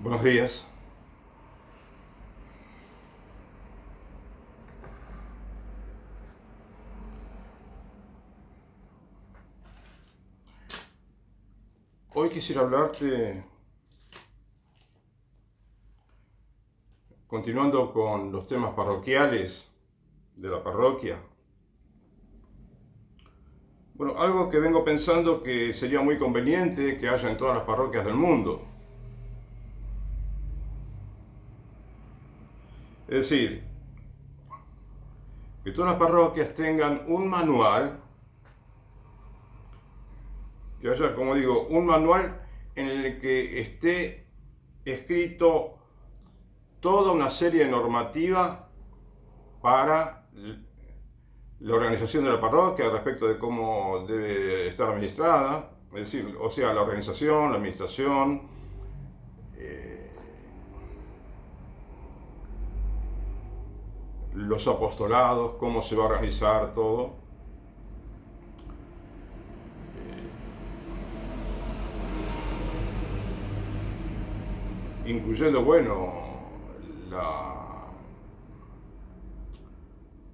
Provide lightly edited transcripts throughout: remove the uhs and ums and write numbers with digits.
Buenos días. Hoy quisiera hablarte, continuando con los temas parroquiales de la parroquia. Bueno, algo que vengo pensando que sería muy conveniente que haya en todas las parroquias del mundo. Es decir, que todas las parroquias tengan un manual, que haya, como digo, un manual en el que esté escrito toda una serie de normativas para la organización de la parroquia respecto de cómo debe estar administrada, es decir, o sea, la organización, la administración, los apostolados, cómo se va a organizar todo. Incluyendo, bueno,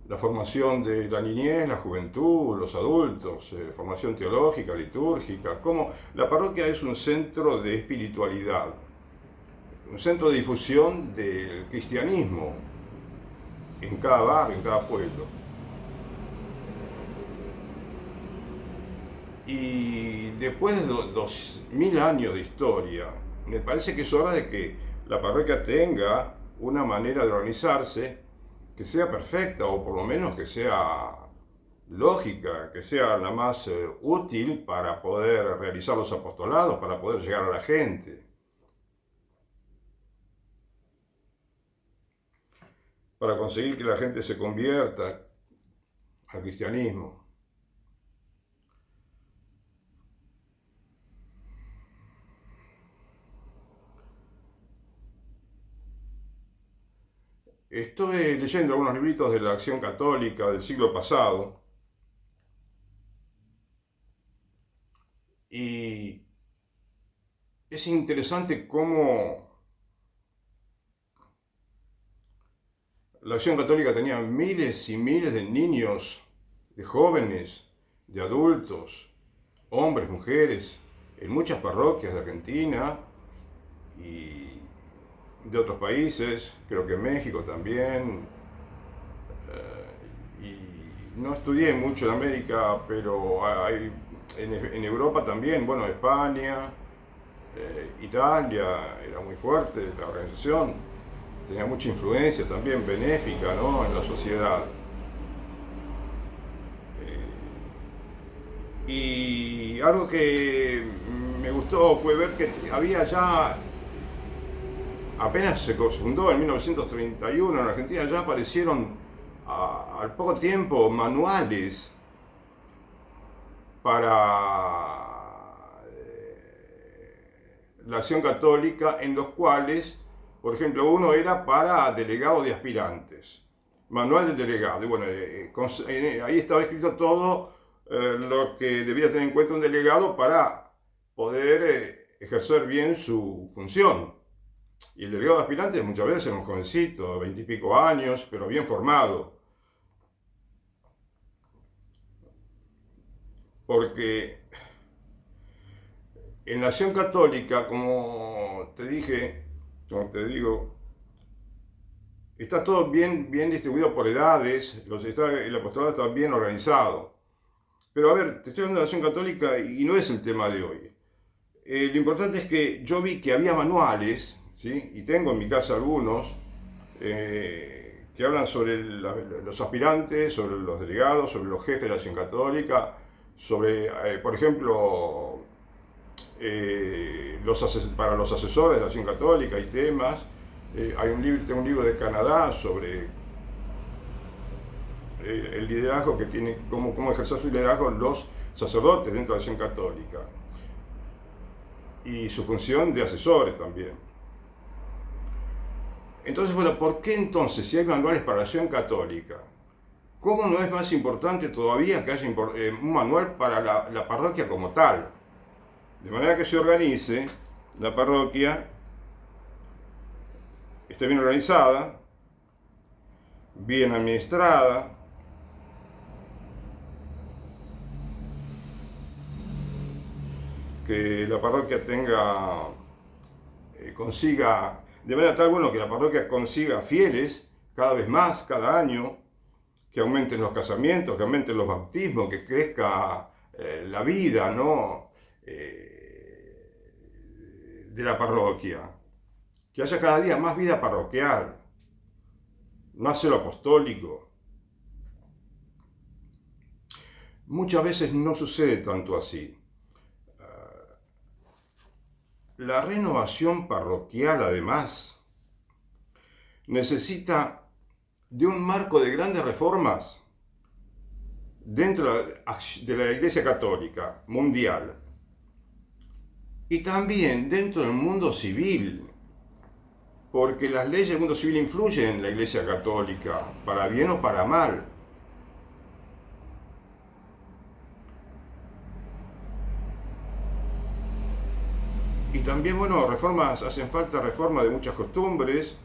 la formación de la niñez, la juventud, los adultos, formación teológica, litúrgica, como la parroquia es un centro de espiritualidad, un centro de difusión del cristianismo en cada barrio, en cada pueblo. Y después de 2000 años de historia, me parece que es hora de que la parroquia tenga una manera de organizarse que sea perfecta, o por lo menos que sea lógica, que sea la más útil para poder realizar los apostolados, para poder llegar a la gente, para conseguir que la gente se convierta al cristianismo. Estuve leyendo algunos libritos de la Acción Católica del siglo pasado y es interesante cómo la Acción Católica tenía miles y miles de niños, de jóvenes, de adultos, hombres, mujeres, en muchas parroquias de Argentina y de otros países, creo que México también. Y no estudié mucho en América, pero hay en Europa también, bueno, España, Italia, era muy fuerte la organización, tenía mucha influencia también benéfica, ¿no?, en la sociedad. Y algo que me gustó fue ver que había ya, apenas se fundó en 1931 en Argentina, ya aparecieron al poco tiempo manuales para la Acción Católica, en los cuales, por ejemplo, uno era para delegado de aspirantes, manual del delegado, y bueno, ahí estaba escrito todo lo que debía tener en cuenta un delegado para poder ejercer bien su función. Y el delegado de aspirantes muchas veces era un jovencito, 20 y pico años, pero bien formado. Porque en la Acción Católica, como te dije, como te digo, está todo bien distribuido por edades, el apostolado está bien organizado. Pero a ver, te estoy hablando de la Acción Católica y no es el tema de hoy. Lo importante es que yo vi que había manuales, ¿sí?, y tengo en mi casa algunos, que hablan sobre los aspirantes, sobre los delegados, sobre los jefes de la Acción Católica, sobre, por ejemplo, para los asesores de la Acción Católica hay temas. Tengo un libro de Canadá sobre el liderazgo que tiene, cómo ejercer su liderazgo los sacerdotes dentro de la Acción Católica y su función de asesores también. Entonces, bueno, ¿por qué entonces, si hay manuales para la Acción Católica, cómo no es más importante todavía que haya un manual para la parroquia como tal? De manera que se organice la parroquia esté bien organizada, bien administrada, que la parroquia consiga, de manera tal, bueno, que la parroquia consiga fieles cada vez más, cada año, que aumenten los casamientos, que aumenten los bautismos, que crezca la vida, ¿no? De la parroquia, que haya cada día más vida parroquial, más celo apostólico. Muchas veces no sucede tanto así. La renovación parroquial, además, necesita de un marco de grandes reformas dentro de la Iglesia Católica mundial y también dentro del mundo civil, porque las leyes del mundo civil influyen en la Iglesia Católica, para bien o para mal. Y también, bueno, hacen falta reformas de muchas costumbres,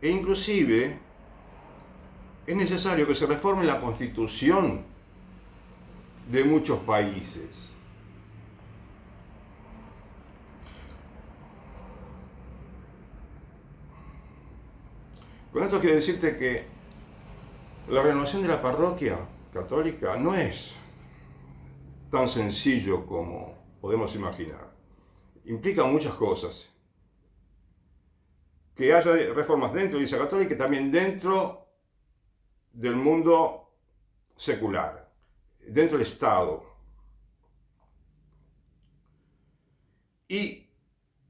e inclusive es necesario que se reforme la constitución de muchos países. Con esto quiero decirte que la renovación de la parroquia católica no es tan sencillo como podemos imaginar. Implica muchas cosas. Que haya reformas dentro de la Iglesia Católica y también dentro del mundo secular, dentro del Estado. Y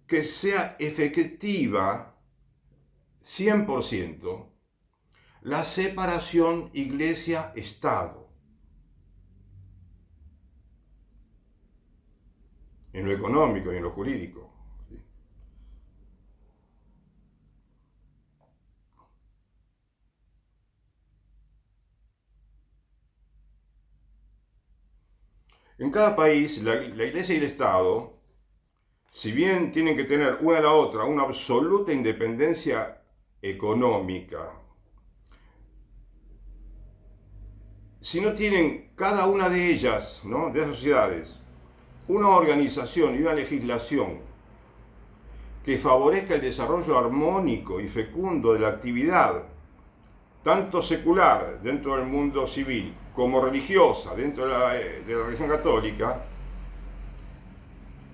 que sea efectiva 100% la separación Iglesia-Estado. En lo económico y en lo jurídico. En cada país, la Iglesia y el Estado, si bien tienen que tener una de la otra una absoluta independencia económica, si no tienen cada una de ellas, ¿no?, de las sociedades, una organización y una legislación que favorezca el desarrollo armónico y fecundo de la actividad, tanto secular dentro del mundo civil como religiosa dentro de la religión católica,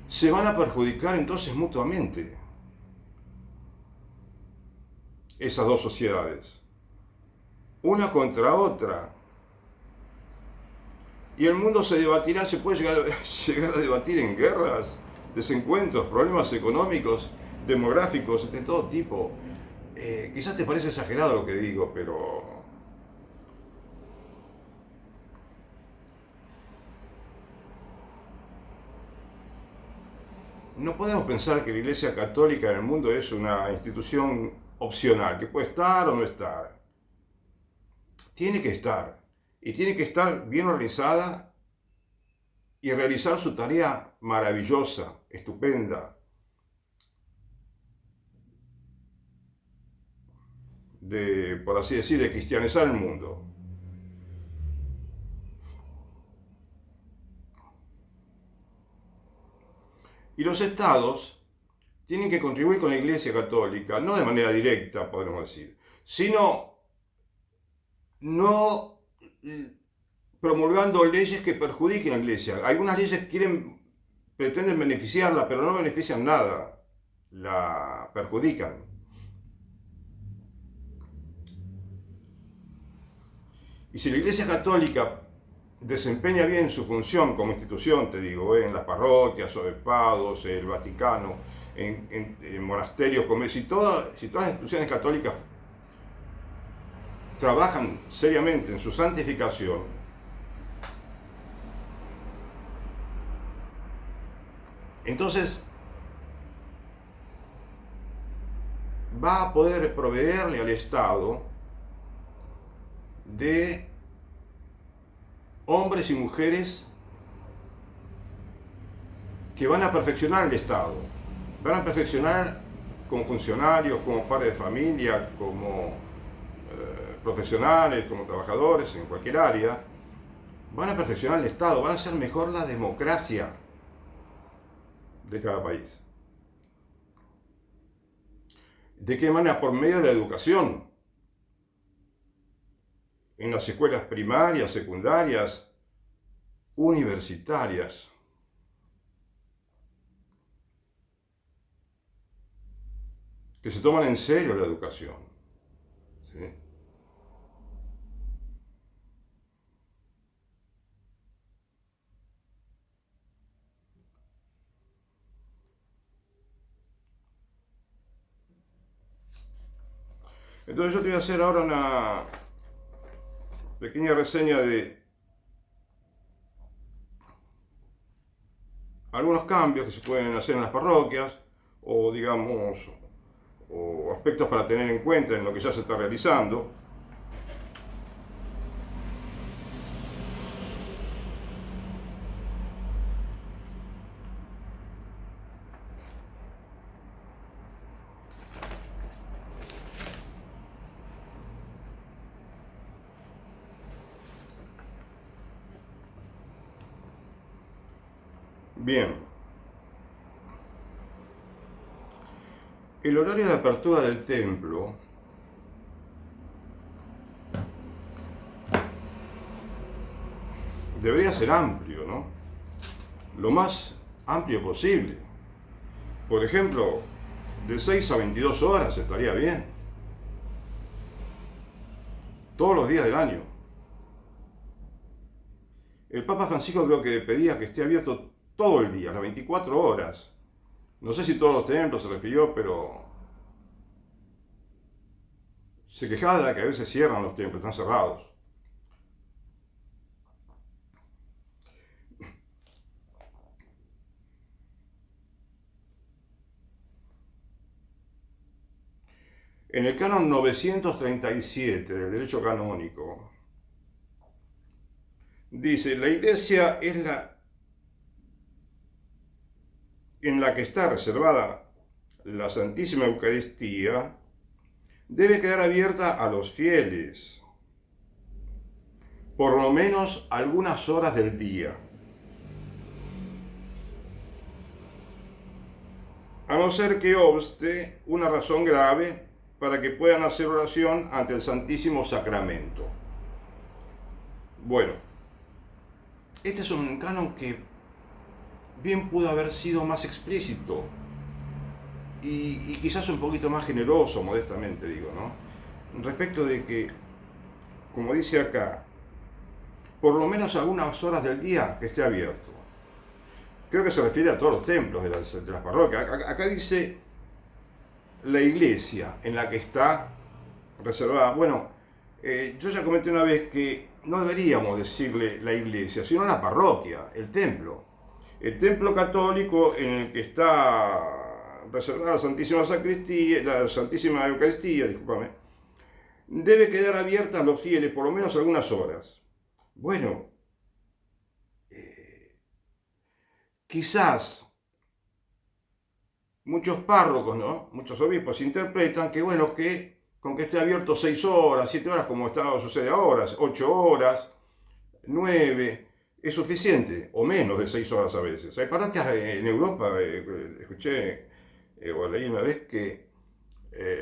se van a perjudicar entonces mutuamente esas dos sociedades, una contra otra. Y el mundo se debatirá, se puede llegar a debatir en guerras, desencuentros, problemas económicos, demográficos, de todo tipo. Quizás te parece exagerado lo que digo, pero no podemos pensar que la Iglesia Católica en el mundo es una institución opcional, que puede estar o no estar. Tiene que estar, y tiene que estar bien organizada y realizar su tarea maravillosa, estupenda, de, por así decir, de cristianizar el mundo. Y los estados tienen que contribuir con la Iglesia Católica, no de manera directa, podemos decir, sino no promulgando leyes que perjudiquen a la Iglesia. Algunas leyes pretenden beneficiarla, pero no benefician nada, la perjudican. Y si la Iglesia Católica desempeña bien su función como institución, te digo, en las parroquias, obispados, el Vaticano, en monasterios, si todas las instituciones católicas trabajan seriamente en su santificación, entonces va a poder proveerle al Estado de hombres y mujeres que van a perfeccionar el Estado, van a perfeccionar como funcionarios, como padres de familia, como profesionales, como trabajadores en cualquier área, van a perfeccionar el Estado, van a hacer mejor la democracia de cada país. ¿De qué manera? Por medio de la educación. En las escuelas primarias, secundarias, universitarias. Que se toman en serio la educación. ¿Sí? Entonces yo te voy a hacer ahora una pequeña reseña de algunos cambios que se pueden hacer en las parroquias, o digamos, o aspectos para tener en cuenta en lo que ya se está realizando. Bien, el horario de apertura del templo debería ser amplio, ¿no? Lo más amplio posible. Por ejemplo, de 6 a 22 horas estaría bien. Todos los días del año. El Papa Francisco creo que pedía que esté abierto todo el día, las 24 horas. No sé si todos los templos se refirió, pero se quejaba de que a veces cierran los templos, están cerrados. En el canon 937 del derecho canónico, dice, la iglesia es la en la que está reservada la Santísima Eucaristía, debe quedar abierta a los fieles, por lo menos algunas horas del día, a no ser que obste una razón grave para que puedan hacer oración ante el Santísimo Sacramento. Bueno, este es un canon que bien pudo haber sido más explícito y quizás un poquito más generoso, modestamente digo, ¿no? Respecto de que, como dice acá, por lo menos algunas horas del día que esté abierto. Creo que se refiere a todos los templos de las parroquias. Acá dice la iglesia en la que está reservada. Bueno, yo ya comenté una vez que no deberíamos decirle la iglesia, sino la parroquia, el templo. El templo católico en el que está reservada la Santísima Sacristía, la Santísima Eucaristía, discúlpame, debe quedar abierta a los fieles por lo menos algunas horas. Bueno, quizás muchos párrocos, ¿no? Muchos obispos interpretan que, bueno, que con que esté abierto 6 horas, 7 horas, como sucede ahora, 8 horas, 9, es suficiente, o menos de 6 horas a veces. Hay parroquias en Europa, escuché o leí una vez que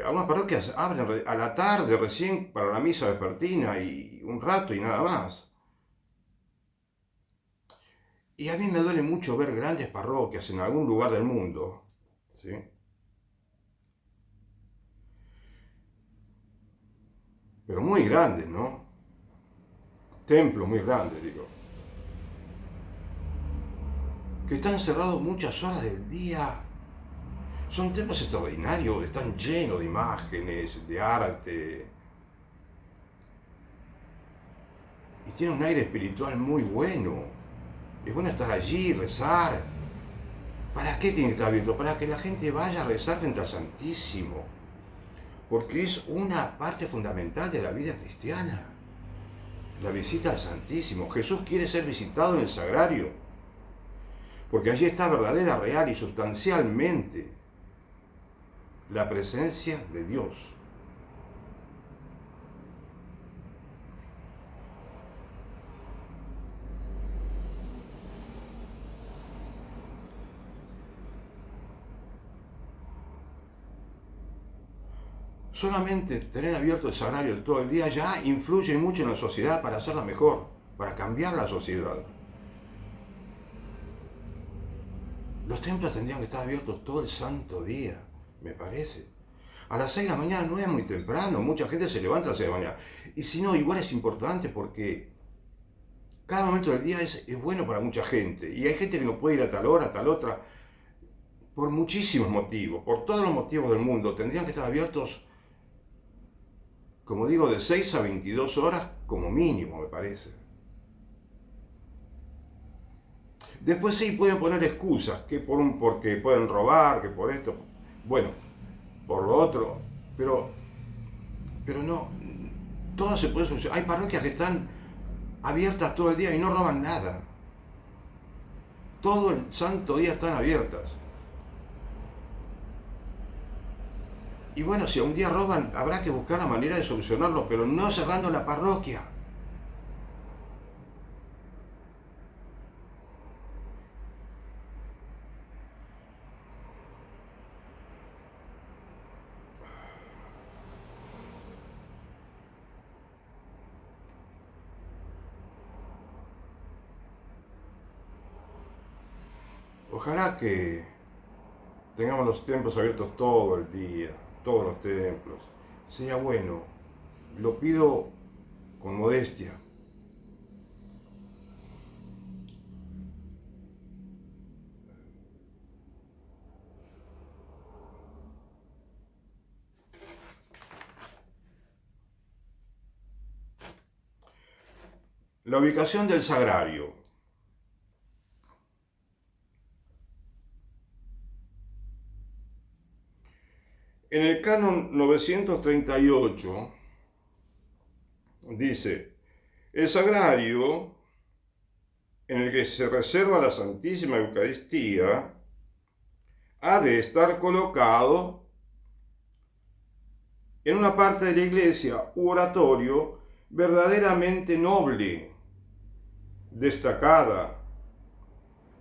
algunas parroquias abren a la tarde recién para la misa vespertina y un rato y nada más. Y a mí me duele mucho ver grandes parroquias en algún lugar del mundo, ¿sí? Pero muy grandes, ¿no? Templos muy grandes, digo. Que están cerrados muchas horas del día. Son templos extraordinarios, están llenos de imágenes, de arte. Y tienen un aire espiritual muy bueno. Es bueno estar allí, rezar. ¿Para qué tiene que estar abierto? Para que la gente vaya a rezar frente al Santísimo. Porque es una parte fundamental de la vida cristiana. La visita al Santísimo. Jesús quiere ser visitado en el sagrario. Porque allí está verdadera, real y sustancialmente la presencia de Dios. Solamente tener abierto el sagrario todo el día ya influye mucho en la sociedad para hacerla mejor, para cambiar la sociedad. Los templos tendrían que estar abiertos todo el santo día, me parece. A las 6 de la mañana no es muy temprano, mucha gente se levanta a las 6 de la mañana. Y si no, igual es importante porque cada momento del día es bueno para mucha gente. Y hay gente que no puede ir a tal hora, a tal otra, por muchísimos motivos, por todos los motivos del mundo. Tendrían que estar abiertos, como digo, de 6 a 22 horas como mínimo, me parece. Después sí pueden poner excusas, que porque pueden robar, que por esto, bueno, por lo otro, pero no, todo se puede solucionar. Hay parroquias que están abiertas todo el día y no roban nada. Todo el santo día están abiertas. Y bueno, si un día roban, habrá que buscar la manera de solucionarlo, pero no cerrando la parroquia. Ojalá que tengamos los templos abiertos todo el día, todos los templos. Sería bueno. Lo pido con modestia. La ubicación del sagrario. En el canon 938 dice, el sagrario en el que se reserva la Santísima Eucaristía ha de estar colocado en una parte de la iglesia u oratorio verdaderamente noble, destacada,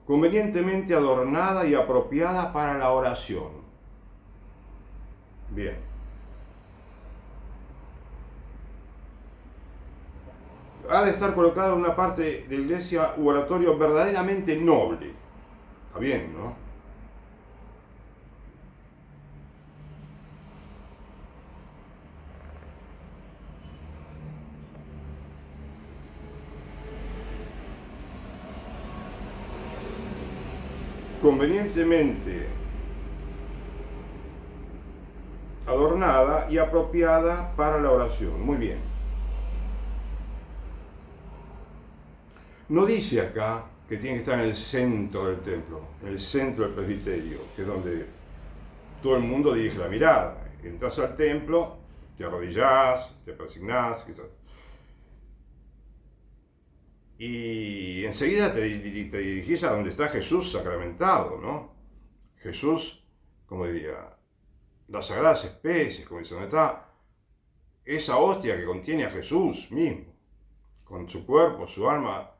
convenientemente adornada y apropiada para la oración. Bien. Ha de estar colocado en una parte de la iglesia u oratorio verdaderamente noble. Está bien, ¿no? Convenientemente adornada y apropiada para la oración. Muy bien. No dice acá que tiene que estar en el centro del templo, en el centro del presbiterio, que es donde todo el mundo dirige la mirada. Entras al templo, te arrodillás, te persignás, quizás. Y enseguida te dirigís a donde está Jesús sacramentado, ¿no? Jesús, como diría, las sagradas especies, como dice, donde está esa hostia que contiene a Jesús mismo, con su cuerpo, su alma,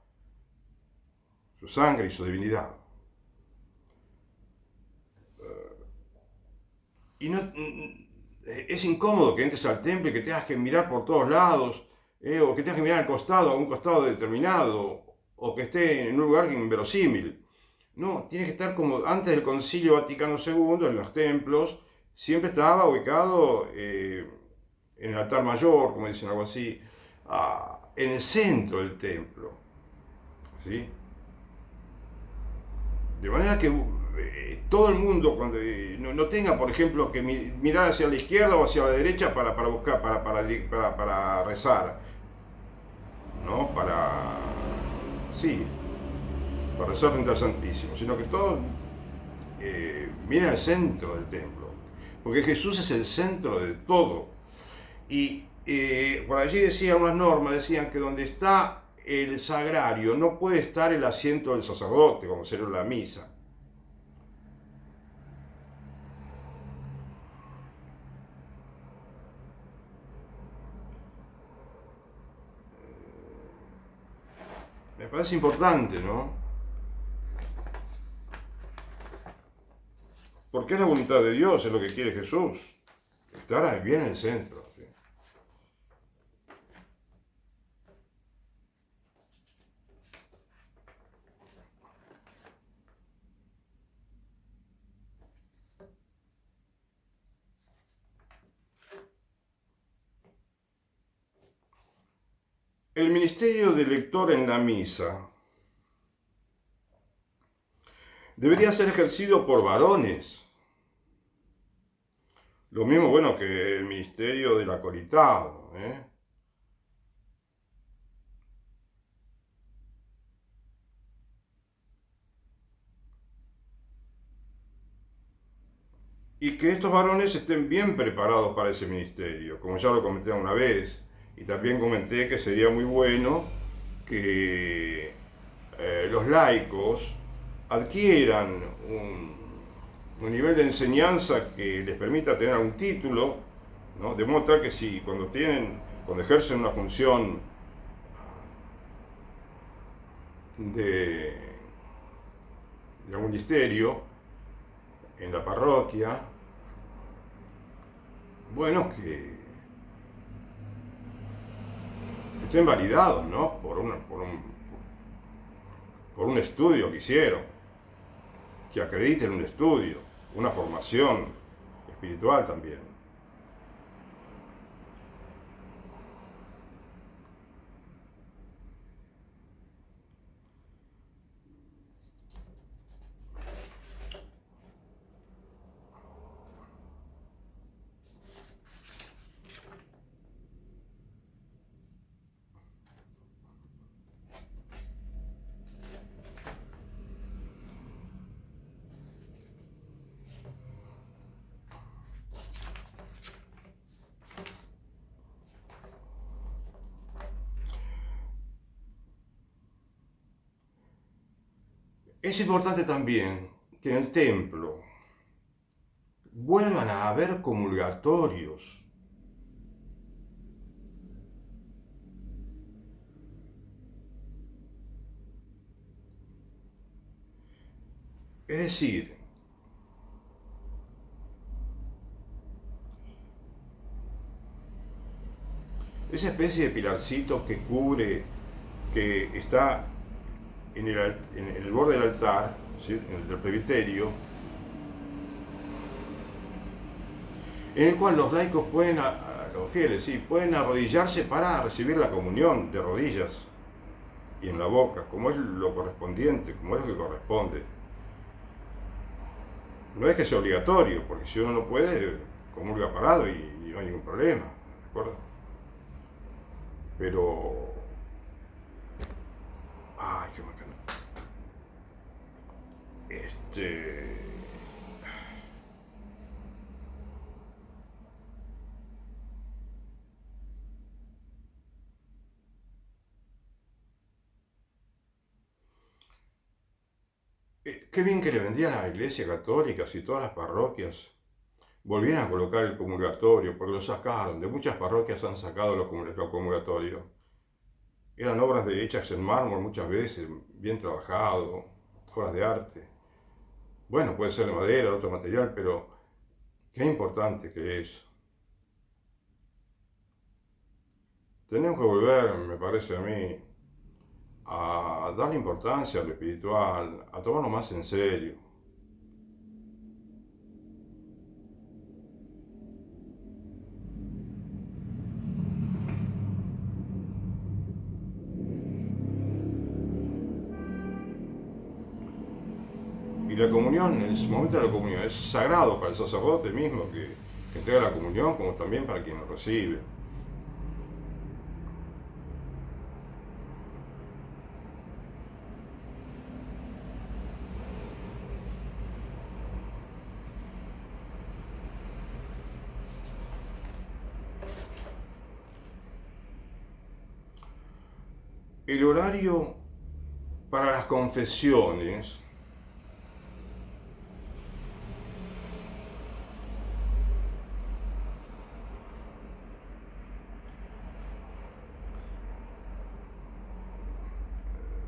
su sangre y su divinidad. Y no, es incómodo que entres al templo y que tengas que mirar por todos lados, o que tengas que mirar al costado, a un costado determinado, o que esté en un lugar inverosímil. No, tiene que estar como antes del Concilio Vaticano II, en los templos, siempre estaba ubicado en el altar mayor, como dicen, algo así, en el centro del templo. ¿Sí? De manera que todo el mundo cuando, no tenga, por ejemplo, que mirar hacia la izquierda o hacia la derecha para buscar, para rezar, ¿no? Sí, para rezar frente al Santísimo, sino que todos miren al centro del templo, porque Jesús es el centro de todo. Y por allí decían unas normas, decían que donde está el sagrario no puede estar el asiento del sacerdote, como será la misa. Me parece importante, ¿no? Porque es la voluntad de Dios, es lo que quiere Jesús. Estar bien en el centro. ¿Sí? El ministerio de lector en la misa debería ser ejercido por varones. Lo mismo, bueno, que el ministerio del acolitado, ¿eh? Y que estos varones estén bien preparados para ese ministerio, como ya lo comenté una vez. Y también comenté que sería muy bueno que los laicos adquieran un nivel de enseñanza que les permita tener un título, ¿no? De modo tal que si cuando ejercen una función de, de un ministerio en la parroquia, bueno, que estén validados, ¿no? Por un estudio que hicieron, que acrediten un estudio, una formación espiritual también. Es importante también que en el templo vuelvan a haber comulgatorios. Es decir, esa especie de pilarcito que cubre, que está en el borde del altar, ¿sí? En el del presbiterio, en el cual los laicos pueden, los fieles, sí, pueden arrodillarse para recibir la comunión de rodillas y en la boca, como es lo correspondiente, como es lo que corresponde. No es que sea obligatorio, porque si uno no puede, comulga parado y no hay ningún problema, ¿de acuerdo? Pero... Ay, qué bacano. Este... Qué bien que le vendría a la Iglesia Católica si todas las parroquias volvieran a colocar el comulgatorio, porque lo sacaron. De muchas parroquias han sacado los comulgatorios. Eran obras hechas en mármol muchas veces, bien trabajado, obras de arte. Bueno, puede ser de madera, de otro material, pero qué importante que es. Tenemos que volver, me parece a mí, a darle importancia a lo espiritual, a tomarlo más en serio. Y la comunión, en ese momento de la comunión, es sagrado para el sacerdote mismo que entrega la comunión, como también para quien lo recibe. El horario para las confesiones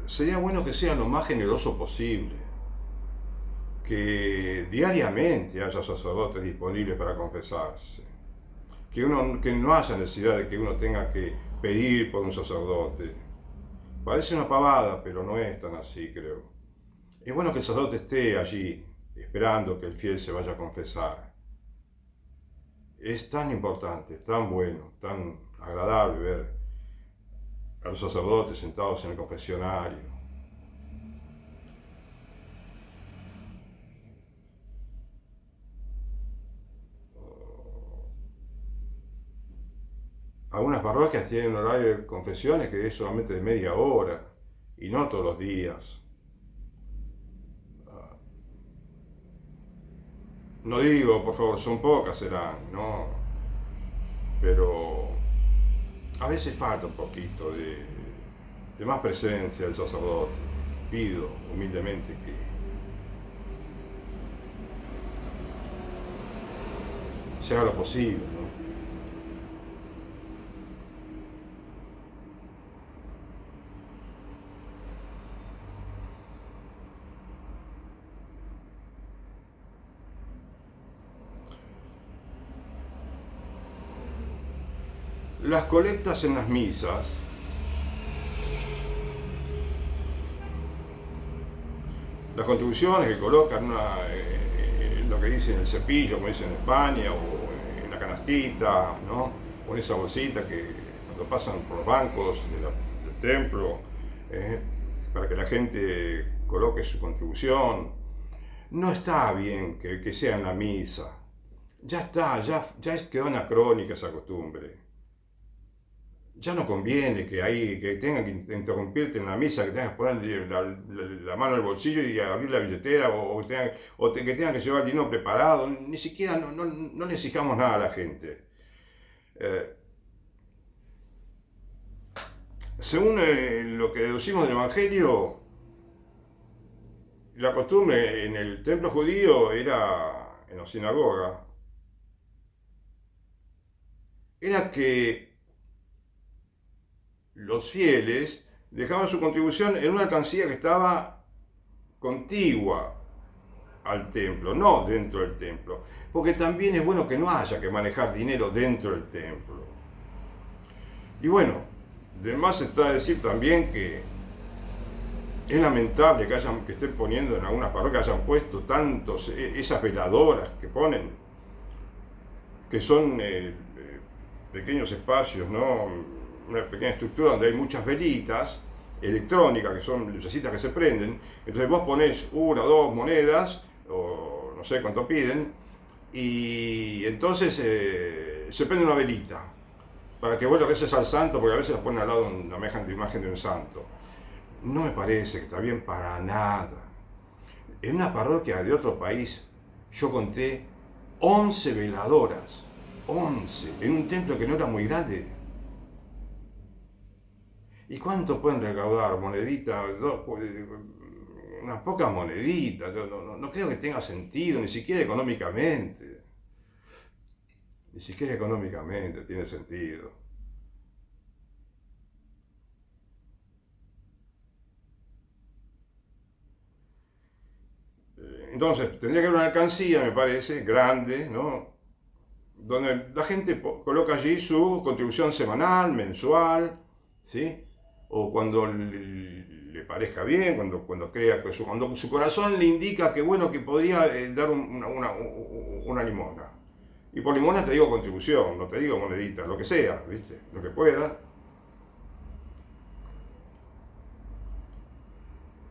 sería bueno que sea lo más generoso posible, que diariamente haya sacerdotes disponibles para confesarse, que no haya necesidad de que uno tenga que pedir por un sacerdote. Parece una pavada, pero no es tan así, creo. Es bueno que el sacerdote esté allí, esperando que el fiel se vaya a confesar. Es tan importante, tan bueno, tan agradable ver a los sacerdotes sentados en el confesionario. Algunas parroquias tienen un horario de confesiones que es solamente de media hora y no todos los días. No digo, por favor, son pocas serán, no, pero a veces falta un poquito de más presencia del sacerdote. Pido humildemente que se haga lo posible, ¿no? Las colectas en las misas, las contribuciones que colocan lo que dicen el cepillo, como dicen en España, o en la canastita, ¿no? O en esa bolsita que cuando pasan por los bancos del templo, para que la gente coloque su contribución. No está bien que sea en la misa. Ya está, ya quedó anacrónica esa costumbre. Ya no conviene que tengan que interrumpirte en la misa, que tengas que poner la mano en el bolsillo y abrir la billetera, que tengan que llevar el dinero preparado. Ni siquiera no le exijamos nada a la gente. Según lo que deducimos del Evangelio, la costumbre en el templo judío era, en la sinagoga, era que los fieles dejaban su contribución en una alcancía que estaba contigua al templo, no dentro del templo, porque también es bueno que no haya que manejar dinero dentro del templo. Y bueno, de más está decir también que es lamentable que estén poniendo en algunas parroquias, hayan puesto tantos, esas veladoras que ponen, que son pequeños espacios, ¿no? Una pequeña estructura donde hay muchas velitas electrónicas, que son lucecitas que se prenden. Entonces vos ponés una o dos monedas, o no sé cuánto piden, y entonces se prende una velita, para que vos le reces al santo, porque a veces las ponen al lado de una imagen de un santo. No me parece que está bien para nada. En una parroquia de otro país, yo conté 11 veladoras, 11, en un templo que no era muy grande. ¿Y cuánto pueden recaudar? Moneditas, unas pocas moneditas. No creo que tenga sentido, ni siquiera económicamente. Ni siquiera económicamente tiene sentido. Entonces, tendría que haber una alcancía, me parece, grande, ¿no? Donde la gente coloca allí su contribución semanal, mensual, ¿sí? O cuando le parezca bien, cuando crea que cuando su corazón le indica que bueno, que podría dar una limosna. Y por limosna te digo contribución, no te digo monedita, lo que sea, ¿viste? Lo que pueda.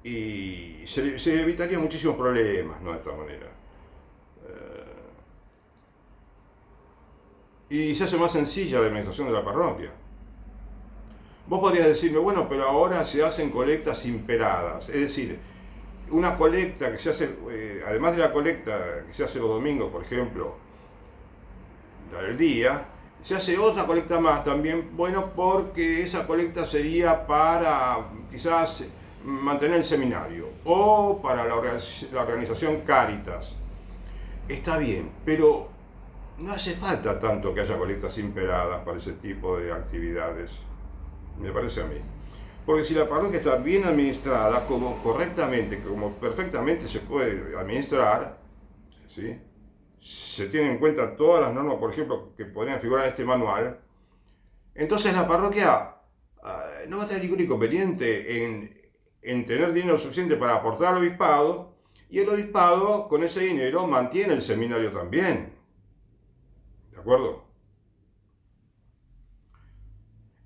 Y se evitaría muchísimos problemas, ¿no? De esta manera. Y se hace más sencilla la administración de la parroquia. Vos podrías decirme, bueno, pero ahora se hacen colectas imperadas, es decir, una colecta que se hace, además de la colecta que se hace los domingos, por ejemplo, la del día, se hace otra colecta más también, bueno, porque esa colecta sería para quizás mantener el seminario o para la organización Cáritas. Está bien, pero no hace falta tanto que haya colectas imperadas para ese tipo de actividades, me parece a mí. Porque si la parroquia está bien administrada, como correctamente, como perfectamente se puede administrar, ¿sí? Se tienen en cuenta todas las normas, por ejemplo, que podrían figurar en este manual, entonces la parroquia no va a tener ningún inconveniente en tener dinero suficiente para aportar al obispado, y el obispado con ese dinero mantiene el seminario también. ¿De acuerdo?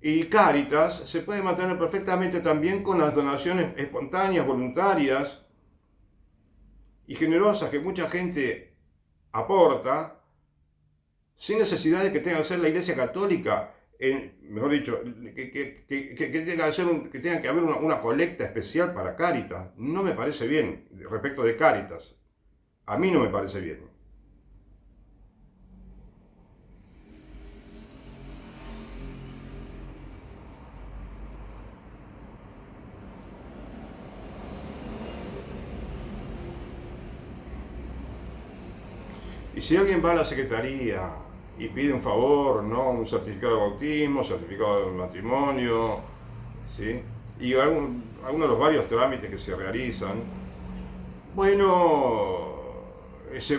Y Cáritas se puede mantener perfectamente también con las donaciones espontáneas, voluntarias y generosas que mucha gente aporta, sin necesidad de que tenga que ser la Iglesia Católica, mejor dicho, que tenga que haber una colecta especial para Cáritas. No me parece bien, respecto de Cáritas. A mí no me parece bien. Y si alguien va a la secretaría y pide un favor, ¿no? Un certificado de bautismo, certificado de matrimonio, ¿sí? Y algunos de los varios trámites que se realizan, bueno,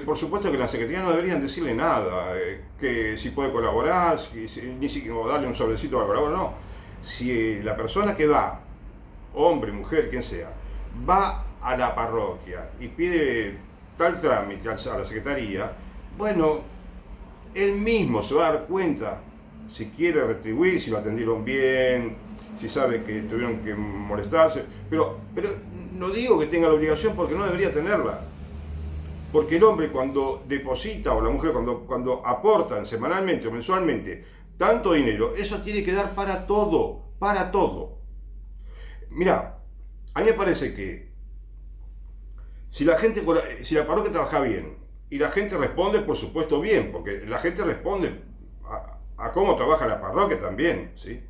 por supuesto que la secretaría no deberían decirle nada, que si puede colaborar, ni siquiera darle un sobrecito para colaborar, no. Si la persona que va, hombre, mujer, quien sea, va a la parroquia y pide tal trámite a la secretaría, bueno, él mismo se va a dar cuenta si quiere retribuir, si lo atendieron bien, si sabe que tuvieron que molestarse, pero no digo que tenga la obligación porque no debería tenerla. Porque el hombre cuando deposita, o la mujer cuando aportan semanalmente o mensualmente tanto dinero, eso tiene que dar para todo, para todo. Mira, a mí me parece que si la parroquia trabaja bien y la gente responde, por supuesto bien, porque la gente responde a cómo trabaja la parroquia también, ¿sí?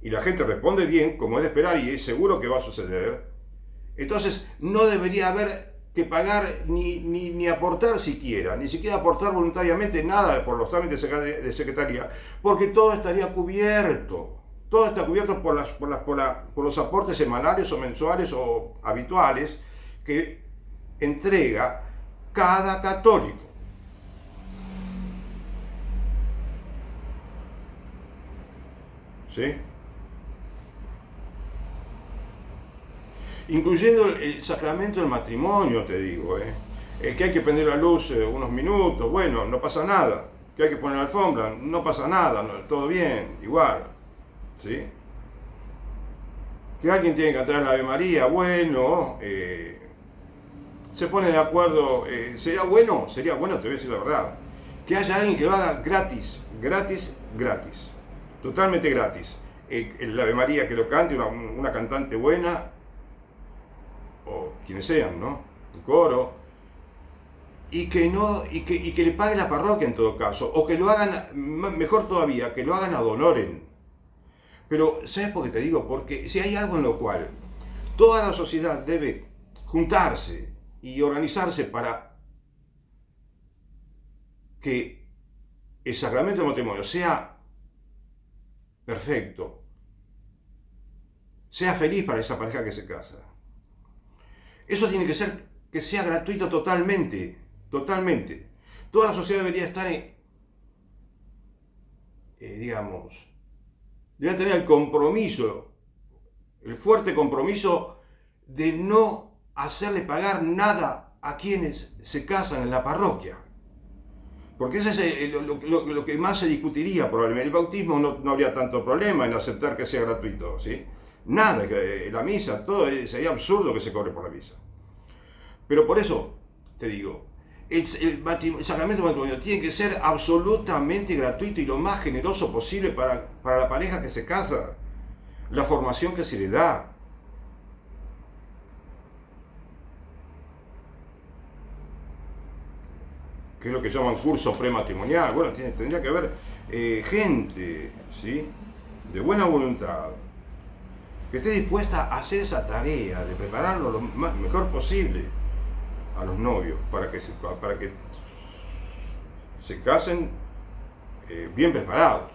Y la gente responde bien, como es de esperar y es seguro que va a suceder, entonces no debería haber que pagar ni aportar siquiera, ni siquiera aportar voluntariamente nada por los trámites de secretaría, porque todo estaría cubierto. Todo está cubierto por los aportes semanales o mensuales o habituales que entrega cada católico. ¿Sí? Incluyendo el sacramento del matrimonio, te digo, que hay que prender la luz unos minutos, bueno, no pasa nada. Que hay que poner la alfombra, no pasa nada, todo bien, igual. ¿Sí? Que alguien tiene que cantar la Ave María, bueno, se pone de acuerdo, sería bueno, te voy a decir la verdad, que haya alguien que lo haga gratis, totalmente gratis. El Ave María que lo cante una cantante buena, o quienes sean, ¿no? El coro, y que le pague la parroquia en todo caso, o que lo hagan, mejor todavía, que lo hagan ad honorem. Pero, ¿sabes por qué te digo? Porque si hay algo en lo cual toda la sociedad debe juntarse y organizarse para que el sacramento del matrimonio sea perfecto, sea feliz para esa pareja que se casa, eso tiene que ser que sea gratuito totalmente, totalmente. Toda la sociedad debería estar, digamos, debería tener el compromiso, el fuerte compromiso de no hacerle pagar nada a quienes se casan en la parroquia. Porque ese es lo que más se discutiría probablemente. El bautismo no habría tanto problema en aceptar que sea gratuito, ¿sí? Nada, la misa, todo sería absurdo que se cobre por la misa. Pero por eso te digo, el sacramento del matrimonio tiene que ser absolutamente gratuito y lo más generoso posible para la pareja que se casa. La formación que se le da. Que es lo que llaman curso prematrimonial. Bueno, tendría que haber gente, ¿sí? De buena voluntad, que esté dispuesta a hacer esa tarea de prepararlo lo mejor posible a los novios para que se casen bien preparados.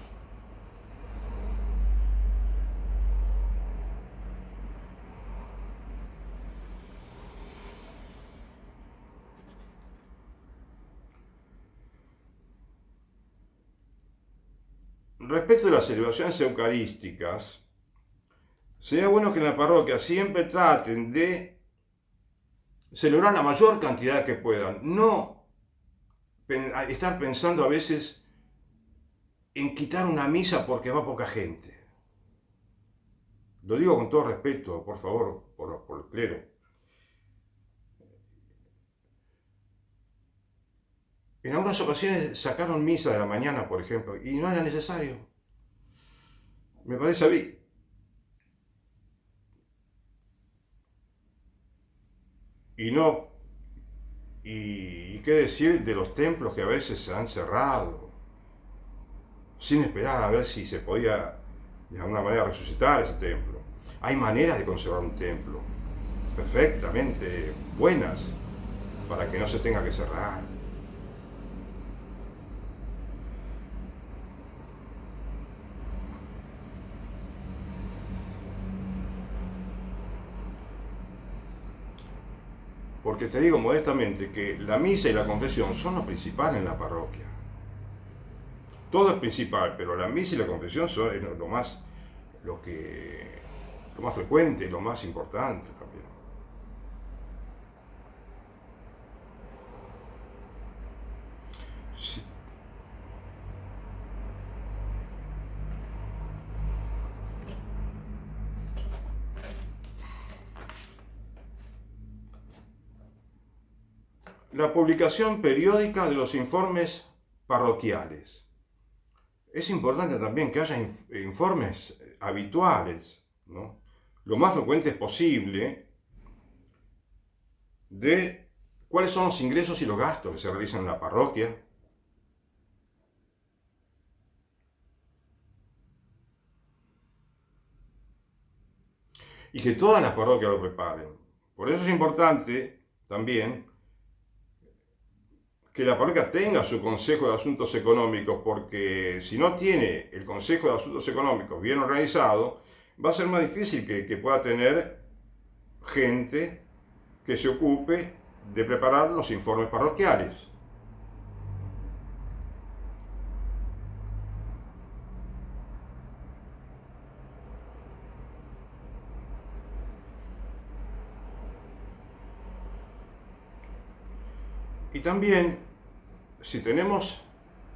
respecto de las celebraciones eucarísticas, sería bueno que en la parroquia siempre traten de celebrar la mayor cantidad que puedan, no estar pensando a veces en quitar una misa porque va poca gente. Lo digo con todo respeto, por favor, por el clero. En algunas ocasiones sacaron misa de la mañana, por ejemplo, y no era necesario. Me parece a mí. Y no, y qué decir de los templos que a veces se han cerrado, sin esperar a ver si se podía de alguna manera resucitar ese templo. Hay maneras de conservar un templo perfectamente buenas para que no se tenga que cerrar. Porque te digo modestamente que la misa y la confesión son lo principal en la parroquia. Todo es principal, pero la misa y la confesión son lo que, lo más frecuente, lo más importante también. Sí. La publicación periódica de los informes parroquiales. Es importante también que haya informes habituales, ¿no? Lo más frecuentes posible de cuáles son los ingresos y los gastos que se realizan en la parroquia. Y que todas las parroquias lo preparen. Por eso es importante también que la parroquia tenga su Consejo de Asuntos Económicos, porque si no tiene el Consejo de Asuntos Económicos bien organizado, va a ser más difícil que pueda tener gente que se ocupe de preparar los informes parroquiales. Y también, si tenemos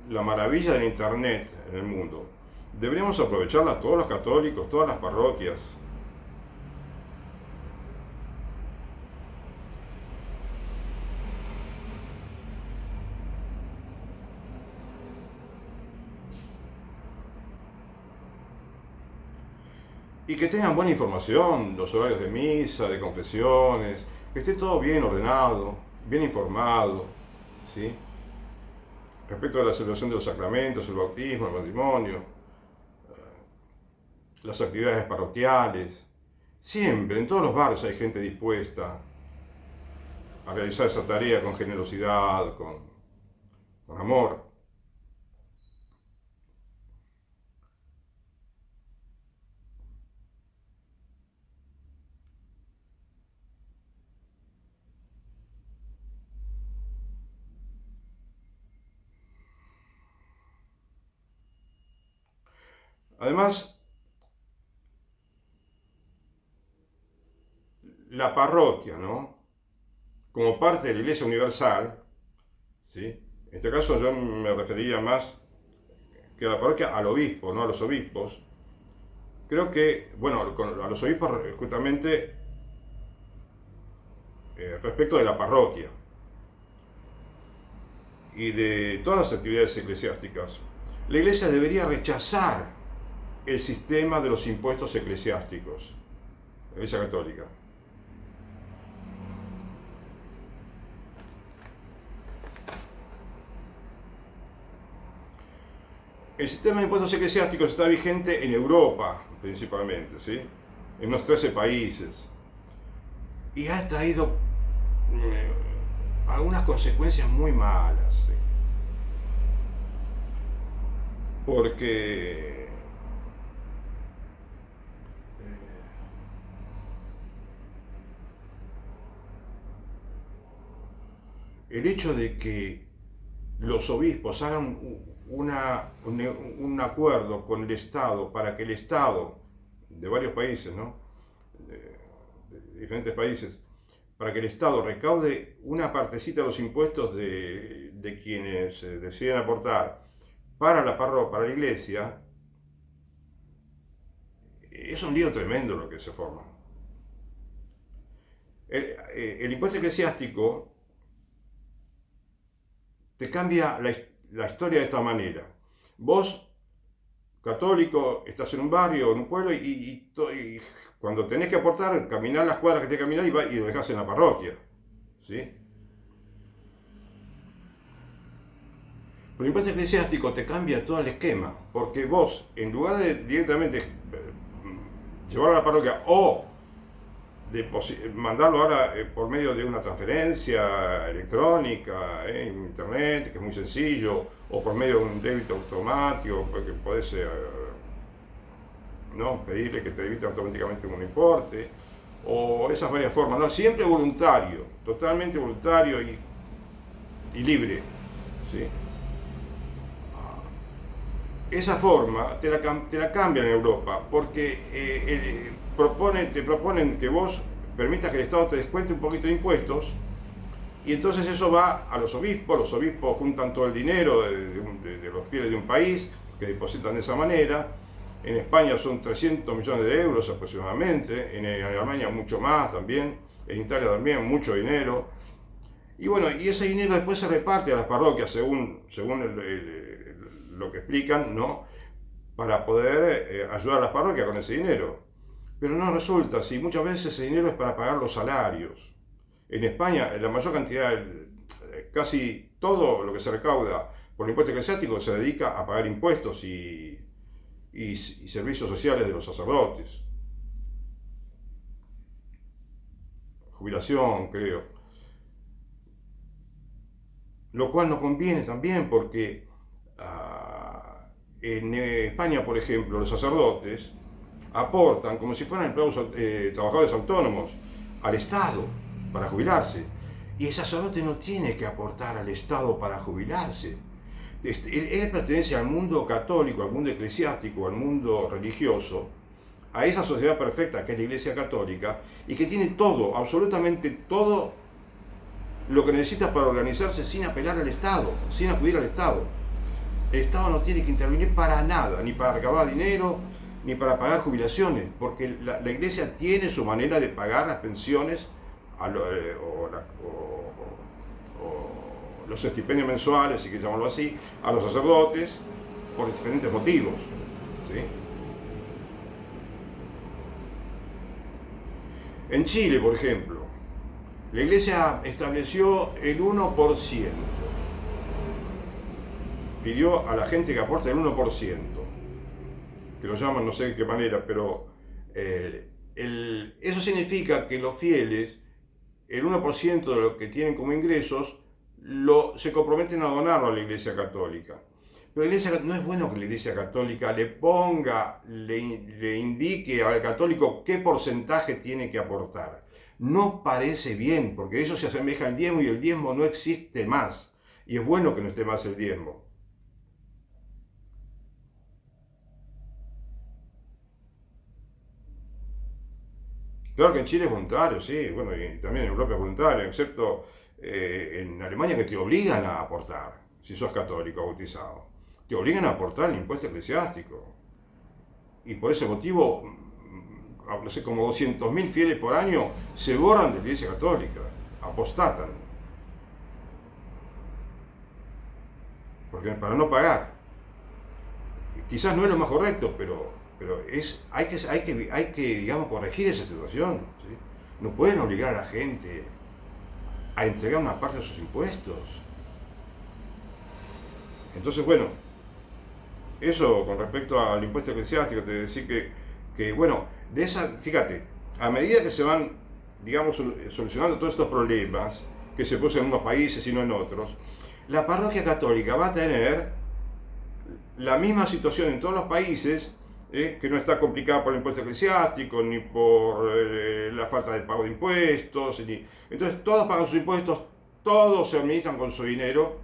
la maravilla del Internet en el mundo, deberíamos aprovecharla todos los católicos, todas las parroquias. Y que tengan buena información, los horarios de misa, de confesiones, que esté todo bien ordenado, bien informado, ¿sí? Respecto a la celebración de los sacramentos, el bautismo, el matrimonio, las actividades parroquiales. Siempre, en todos los barrios hay gente dispuesta a realizar esa tarea con generosidad, con amor. Además, la parroquia, ¿no? Como parte de la Iglesia Universal, ¿sí? En este caso yo me referiría más que a la parroquia al obispo, no a los obispos. Creo que, bueno, a los obispos justamente respecto de la parroquia y de todas las actividades eclesiásticas, la Iglesia debería rechazar el sistema de los impuestos eclesiásticos, la Iglesia Católica. El sistema de impuestos eclesiásticos está vigente en Europa, principalmente, ¿sí? En unos 13 países. Y ha traído algunas consecuencias muy malas, ¿sí? Porque el hecho de que los obispos hagan un acuerdo con el Estado para que el Estado de varios países, ¿no? De diferentes países, para que el Estado recaude una partecita de los impuestos de quienes deciden aportar para la parroquia, para la iglesia, es un lío tremendo lo que se forma. El impuesto eclesiástico te cambia la historia de esta manera. Vos, católico, estás en un barrio, en un pueblo, y cuando tenés que aportar, caminás las cuadras que tenés que caminar y lo dejás en la parroquia. ¿Sí? Pero el impuesto eclesiástico te cambia todo el esquema, porque vos, en lugar de directamente llevarlo a la parroquia o mandarlo ahora por medio de una transferencia electrónica en internet, que es muy sencillo, o por medio de un débito automático, porque podés ¿no? pedirle que te debite automáticamente un importe, o esas varias formas, ¿no? Siempre voluntario, totalmente voluntario y libre. ¿Sí? Esa forma te la cambian en Europa, porque te proponen que vos permitas que el Estado te descuente un poquito de impuestos, y entonces eso va a los obispos juntan todo el dinero de los fieles de un país, que depositan de esa manera. En España son 300 millones de euros aproximadamente, en Alemania mucho más también, en Italia también mucho dinero. Y bueno, y ese dinero después se reparte a las parroquias según lo que explican, ¿no? Para poder ayudar a las parroquias con ese dinero. Pero no resulta así, muchas veces ese dinero es para pagar los salarios. En España, la mayor cantidad, casi todo lo que se recauda por el impuesto eclesiástico se dedica a pagar impuestos y servicios sociales de los sacerdotes. Jubilación, creo. Lo cual nos conviene también porque en España, por ejemplo, los sacerdotes aportan como si fueran trabajadores autónomos al Estado para jubilarse. Y el sacerdote no tiene que aportar al Estado para jubilarse. Él pertenece al mundo católico, al mundo eclesiástico, al mundo religioso, a esa sociedad perfecta que es la Iglesia Católica, y que tiene todo, absolutamente todo lo que necesita para organizarse sin apelar al Estado, sin acudir al Estado. El Estado no tiene que intervenir para nada, ni para recabar dinero, ni para pagar jubilaciones, porque la Iglesia tiene su manera de pagar las pensiones los estipendios mensuales, si quieres llamarlo así, a los sacerdotes por diferentes motivos. ¿Sí? En Chile, por ejemplo, la Iglesia estableció el 1%. Pidió a la gente que aporte el 1%, que lo llaman no sé de qué manera, pero eso significa que los fieles, el 1% de lo que tienen como ingresos, se comprometen a donarlo a la Iglesia Católica. Pero no es bueno que la Iglesia Católica le indique al católico qué porcentaje tiene que aportar. No parece bien, porque eso se asemeja al diezmo y el diezmo no existe más. Y es bueno que no esté más el diezmo. Claro que en Chile es voluntario, sí, bueno, y también en Europa es voluntario, excepto en Alemania, que te obligan a aportar, si sos católico bautizado. Te obligan a aportar el impuesto eclesiástico. Y por ese motivo, no sé, como 200.000 fieles por año se borran de la Iglesia Católica, apostatan. Porque para no pagar. Quizás no es lo más correcto, pero hay que digamos, corregir esa situación. ¿Sí? No pueden obligar a la gente a entregar una parte de sus impuestos. Entonces, bueno, eso con respecto al impuesto eclesiástico, te decía que bueno, fíjate, a medida que se van, digamos, solucionando todos estos problemas que se producen en unos países y no en otros, la parroquia católica va a tener la misma situación en todos los países, que no está complicada por el impuesto eclesiástico, ni por la falta de pago de impuestos. Entonces todos pagan sus impuestos, todos se administran con su dinero,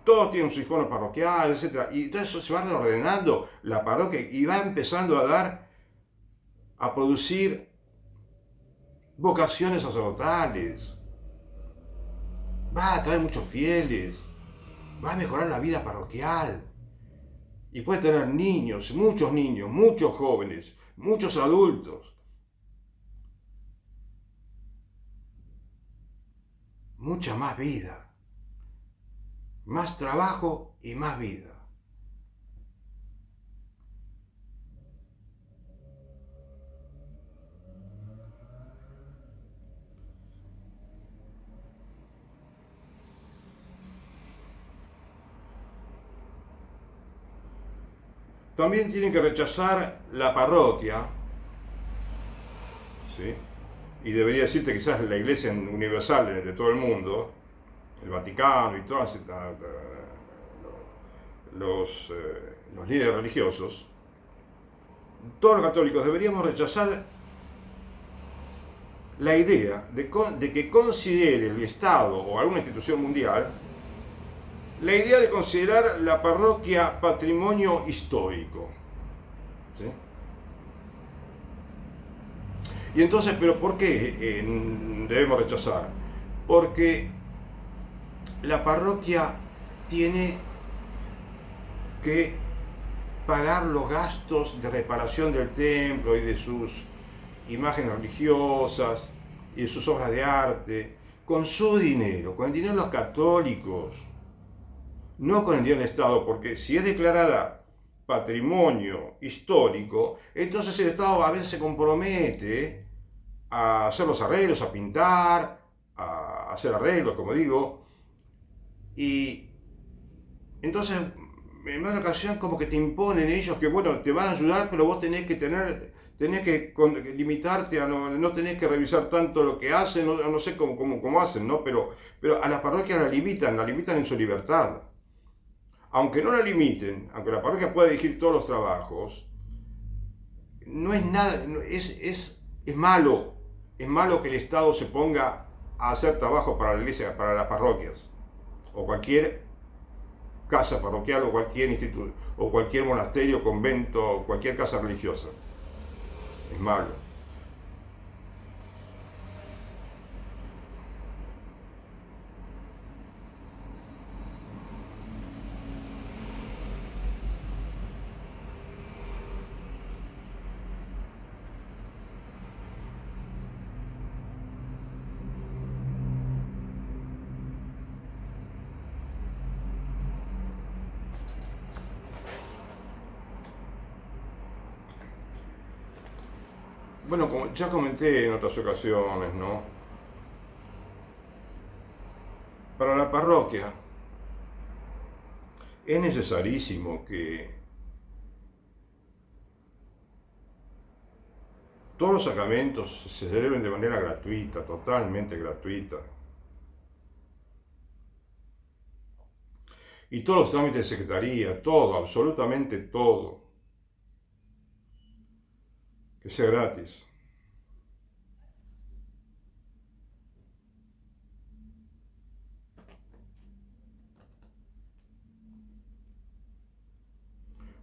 todos tienen su informe parroquial, etc. Y todo eso se va reordenando la parroquia y va empezando a producir vocaciones sacerdotales, va a atraer muchos fieles, va a mejorar la vida parroquial. Y puede tener niños, muchos jóvenes, muchos adultos. Mucha más vida, más trabajo y más vida. También tienen que rechazar la parroquia, ¿sí? Y debería decirte quizás la Iglesia universal de todo el mundo, el Vaticano y todos los líderes religiosos, todos los católicos deberíamos rechazar la idea de que considere el Estado o alguna institución mundial la idea de considerar la parroquia patrimonio histórico. ¿Sí? Y entonces, ¿pero por qué debemos rechazar? Porque la parroquia tiene que pagar los gastos de reparación del templo y de sus imágenes religiosas y de sus obras de arte con su dinero, con el dinero de los católicos, no con el dinero del Estado, porque si es declarada patrimonio histórico, entonces el Estado a veces se compromete a hacer los arreglos, a pintar, a hacer arreglos, como digo, y entonces en una ocasión como que te imponen ellos que bueno, te van a ayudar, pero vos tenés que limitarte a no tenés que revisar tanto lo que hacen, no sé cómo hacen, ¿no? Pero a la parroquia la limitan en su libertad. Aunque no la limiten, aunque la parroquia pueda elegir todos los trabajos, no es nada, es malo. Es malo que el Estado se ponga a hacer trabajo para la iglesia, para las parroquias, o cualquier casa parroquial, o cualquier instituto, o cualquier monasterio, convento, cualquier casa religiosa. Es malo. Bueno, como ya comenté en otras ocasiones, ¿no? Para la parroquia es necesarísimo que todos los sacramentos se celebren de manera gratuita, totalmente gratuita. Y todos los trámites de secretaría, todo, absolutamente todo, que sea gratis.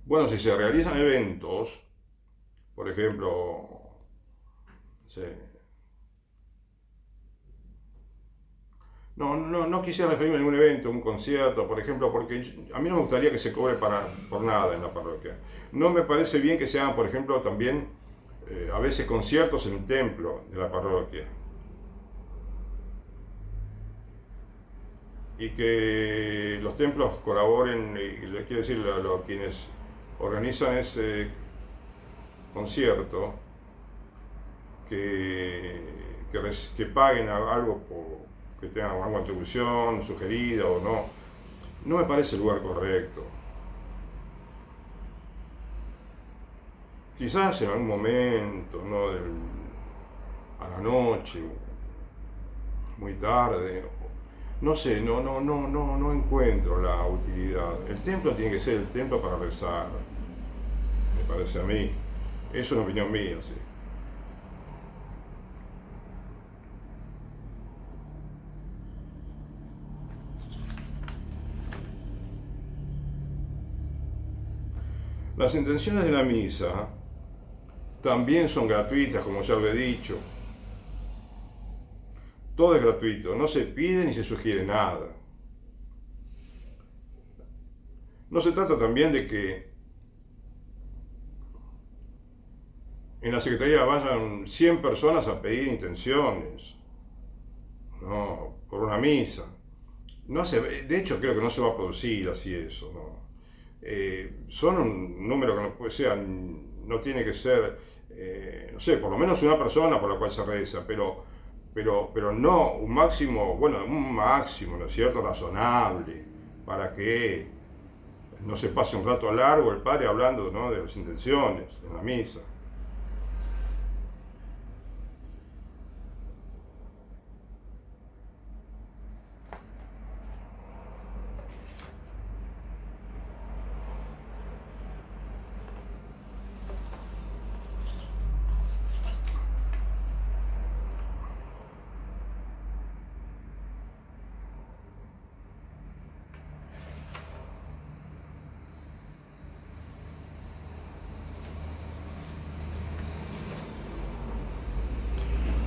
Bueno, si se realizan eventos, por ejemplo, no quisiera referirme a ningún evento, un concierto, por ejemplo, porque a mí no me gustaría que se cobre por nada en la parroquia. No me parece bien que se hagan, por ejemplo, también a veces conciertos en el templo de la parroquia. Y que los templos colaboren, y les quiero decir, quienes organizan ese concierto, que paguen algo que tengan alguna contribución sugerida o no, no me parece el lugar correcto. Quizás en algún momento, ¿no? A la noche, muy tarde, no sé, no encuentro la utilidad. El templo tiene que ser el templo para rezar, me parece a mí. Es una opinión mía, sí. Las intenciones de la misa también son gratuitas, como ya lo he dicho. Todo es gratuito, no se pide ni se sugiere nada. No se trata también de que en la Secretaría vayan 100 personas a pedir intenciones, no, por una misa. No se, de hecho, creo que no se va a producir así eso, ¿no? Son un número que no puede ser, no tiene que ser, no sé, por lo menos una persona por la cual se reza, pero no un máximo, bueno, un máximo, ¿no es cierto?, razonable, para que no se pase un rato largo el padre hablando, ¿no?, de las intenciones en la misa.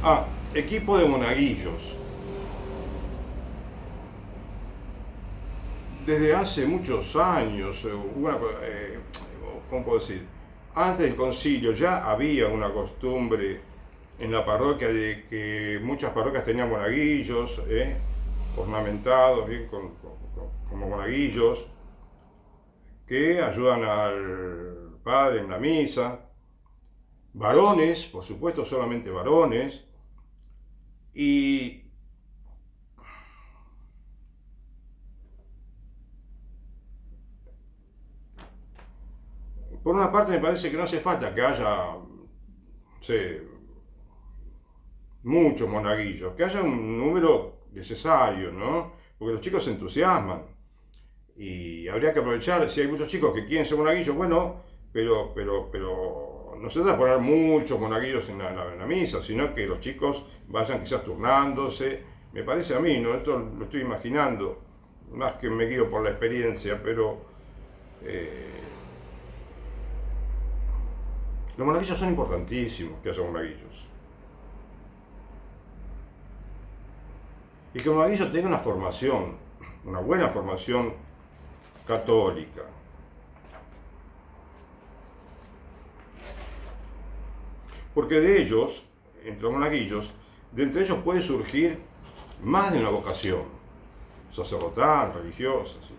Ah, equipo de monaguillos. Desde hace muchos años, ¿cómo puedo decir? Antes del concilio ya había una costumbre en la parroquia de que muchas parroquias tenían monaguillos, ornamentados bien, como monaguillos, que ayudan al padre en la misa. Varones, por supuesto, solamente varones. Y por una parte me parece que no hace falta que haya, no sé, muchos monaguillos, que haya un número necesario, ¿no? Porque los chicos se entusiasman y habría que aprovechar, si hay muchos chicos que quieren ser monaguillos, bueno, pero no se trata de poner muchos monaguillos en la misa, sino que los chicos vayan quizás turnándose, me parece a mí, ¿no? Esto lo estoy imaginando, más que me guío por la experiencia, pero los monaguillos son importantísimos, que haya monaguillos. Y que el monaguillo tenga una formación, una buena formación católica. Porque de ellos, entre los monaguillos, de entre ellos puede surgir más de una vocación, sacerdotal, religiosa, ¿sí?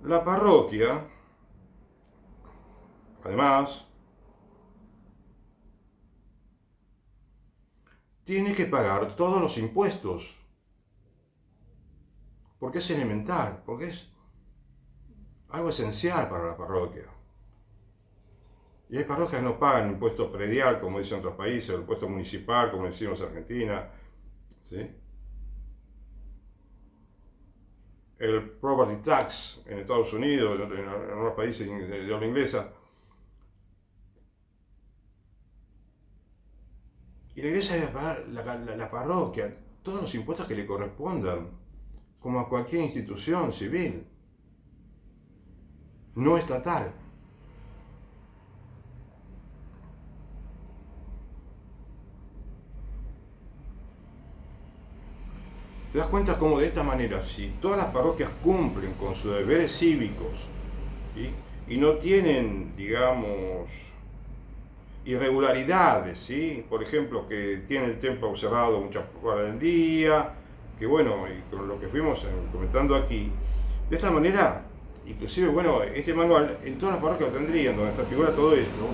La parroquia, además, tiene que pagar todos los impuestos, porque es elemental, porque es algo esencial para la parroquia. Y hay parroquias que no pagan impuesto predial, como dicen otros países, o impuesto municipal, como decimos en Argentina, ¿sí? El property tax en Estados Unidos, en algunos países de habla inglesa. Y la iglesia debe pagar, la parroquia, todos los impuestos que le correspondan, como a cualquier institución civil, no estatal. ¿Te das cuenta cómo de esta manera, si todas las parroquias cumplen con sus deberes cívicos, ¿sí?, y no tienen, digamos, irregularidades, ¿sí?, por ejemplo, que tienen el templo cerrado muchas horas del día, que bueno, y con lo que fuimos comentando aquí, de esta manera, inclusive, bueno, este manual en todas las parroquias lo tendrían, donde está figura todo esto,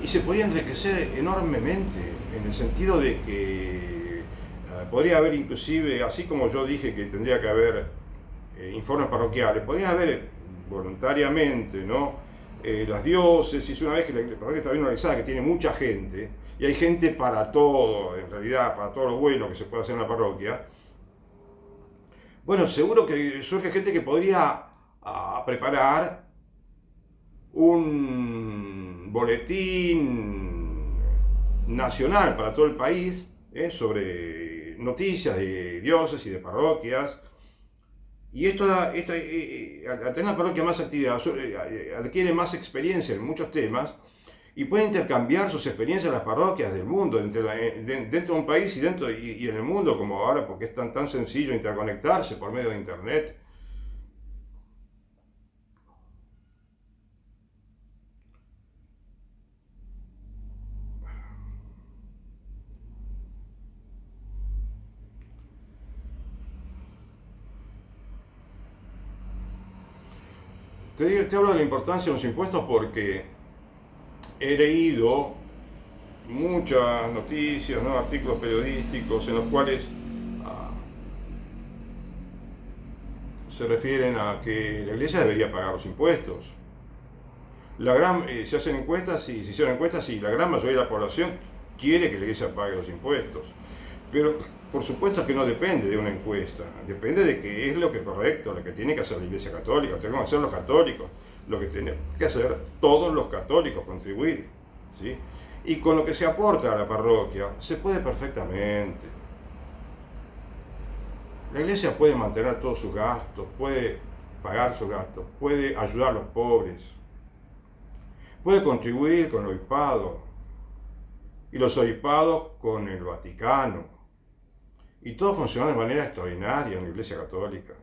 y se podría enriquecer enormemente, en el sentido de que podría haber inclusive, así como yo dije que tendría que haber informes parroquiales, podría haber voluntariamente, ¿no?, las diócesis, una vez que la parroquia está bien organizada, que tiene mucha gente, y hay gente para todo, en realidad, para todo lo bueno que se puede hacer en la parroquia, Bueno, seguro que surge gente que podría preparar un boletín nacional para todo el país sobre noticias de diócesis y de parroquias. Y al tener la parroquia más actividad, adquiere más experiencia en muchos temas y puede intercambiar sus experiencias en las parroquias del mundo, dentro de un país y en el mundo, como ahora, porque es tan sencillo interconectarse por medio de Internet. Te hablo de la importancia de los impuestos porque he leído muchas noticias, ¿no? Artículos periodísticos en los cuales ah, se refieren a que la iglesia debería pagar los impuestos. Se hacen encuestas y se hicieron encuestas y la gran mayoría de la población quiere que la iglesia pague los impuestos. Pero por supuesto que no depende de una encuesta, depende de qué es lo que es correcto, lo que tiene que hacer la iglesia católica, lo que tenemos que hacer los católicos, lo que tenemos que hacer todos los católicos, contribuir. ¿Sí? Y con lo que se aporta a la parroquia se puede perfectamente. La iglesia puede mantener todos sus gastos, puede pagar sus gastos, puede ayudar a los pobres, puede contribuir con el obispado y los obispados con el Vaticano. Y todo funciona de manera extraordinaria en la Iglesia Católica.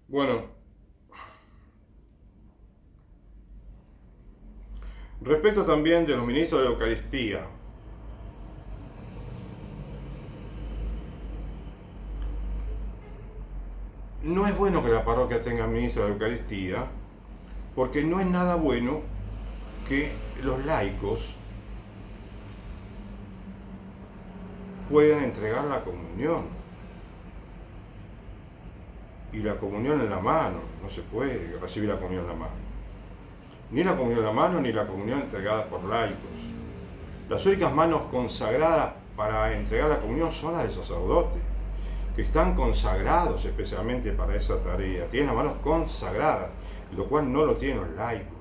Bueno, respecto también de los ministros de la Eucaristía, no es bueno que la parroquia tenga ministro de la Eucaristía, porque no es nada bueno que los laicos puedan entregar la comunión. Y la comunión en la mano, no se puede recibir la comunión en la mano. Ni la comunión en la mano, ni la comunión entregada por laicos. Las únicas manos consagradas para entregar la comunión son las del sacerdote, que están consagrados especialmente para esa tarea. Tienen las manos consagradas, lo cual no lo tienen los laicos.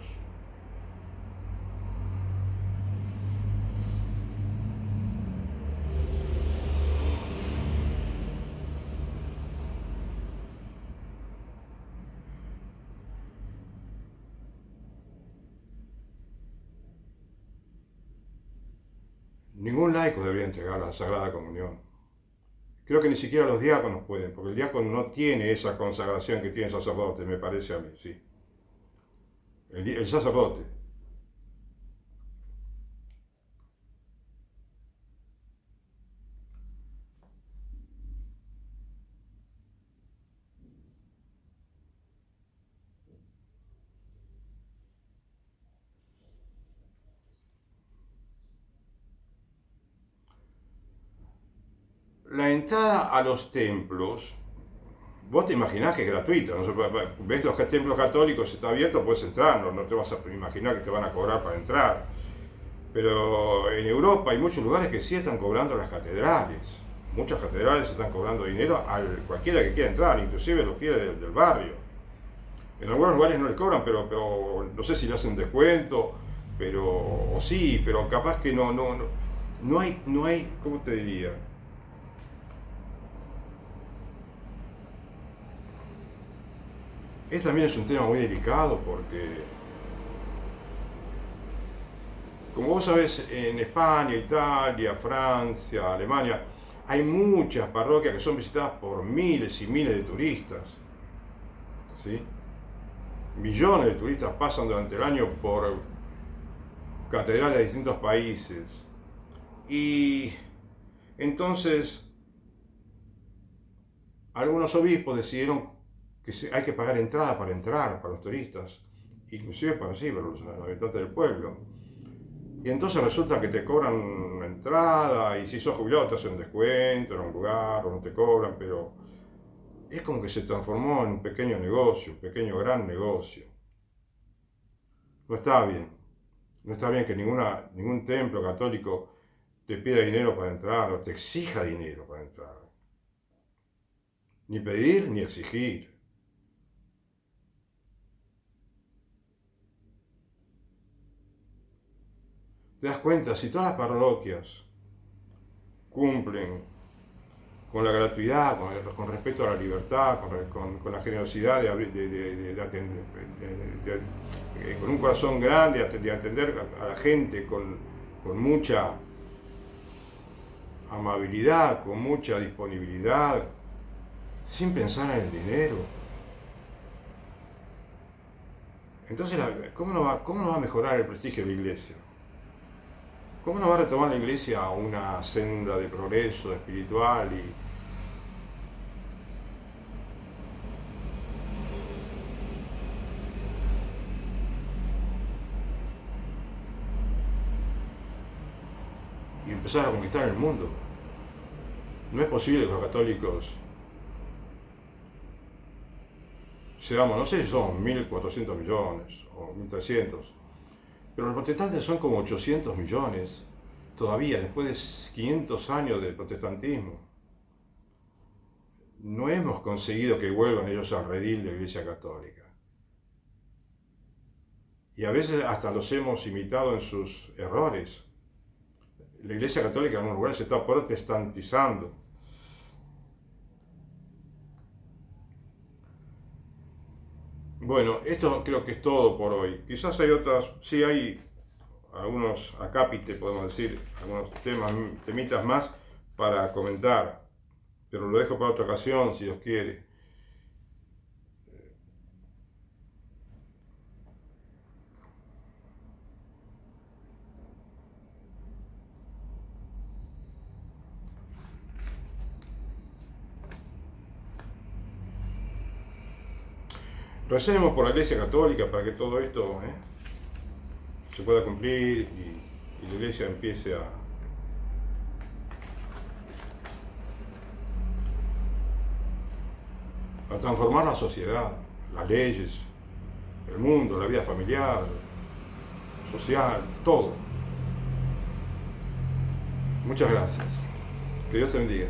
Ningún laico debería entregar la Sagrada Comunión. Creo que ni siquiera los diáconos pueden, porque el diácono no tiene esa consagración que tiene el sacerdote, me parece a mí, sí. El sacerdote. La entrada a los templos, vos te imaginás que es gratuita, ¿no? Ves los templos católicos, está abierto, puedes entrar, no te vas a imaginar que te van a cobrar para entrar. Pero en Europa hay muchos lugares que sí están cobrando las catedrales. Muchas catedrales están cobrando dinero a cualquiera que quiera entrar, inclusive los fieles del barrio. En algunos lugares no le cobran, pero no sé si le hacen descuento, o sí, pero capaz que no hay, ¿cómo te diría? Este también es un tema muy delicado porque, como vos sabés, en España, Italia, Francia, Alemania, hay muchas parroquias que son visitadas por miles y miles de turistas. ¿Sí? Millones de turistas pasan durante el año por catedrales de distintos países. Y Entonces, algunos obispos decidieron que hay que pagar entrada para entrar para los turistas, inclusive para los habitantes del pueblo. Y entonces resulta que te cobran una entrada y si sos jubilado te hacen un descuento en un lugar o no te cobran, pero es como que se transformó en un pequeño negocio, un pequeño gran negocio. No está bien. No está bien que ningún templo católico te pida dinero para entrar o te exija dinero para entrar. Ni pedir ni exigir. ¿Te das cuenta? Si todas las parroquias cumplen con la gratuidad, con respeto a la libertad, con la generosidad de atender, con un corazón grande, de atender a la gente con mucha amabilidad, con mucha disponibilidad, sin pensar en el dinero. Entonces, ¿cómo no va a mejorar el prestigio de la iglesia? ¿Cómo no va a retomar la iglesia a una senda de progreso espiritual y empezar a conquistar el mundo? No es posible que los católicos seamos, no sé si son 1.400 millones o 1.300, pero los protestantes son como 800 millones todavía, después de 500 años de protestantismo. No hemos conseguido que vuelvan ellos al redil de la Iglesia Católica. Y a veces hasta los hemos imitado en sus errores. La Iglesia Católica en algunos lugares se está protestantizando. Bueno, esto creo que es todo por hoy. Quizás hay otras, sí hay algunos acápites, podemos decir, algunos temitas más para comentar, pero lo dejo para otra ocasión, si Dios quiere. Recemos por la Iglesia Católica para que todo esto se pueda cumplir y la Iglesia empiece a transformar la sociedad, las leyes, el mundo, la vida familiar, social, todo. Muchas gracias. Que Dios te bendiga.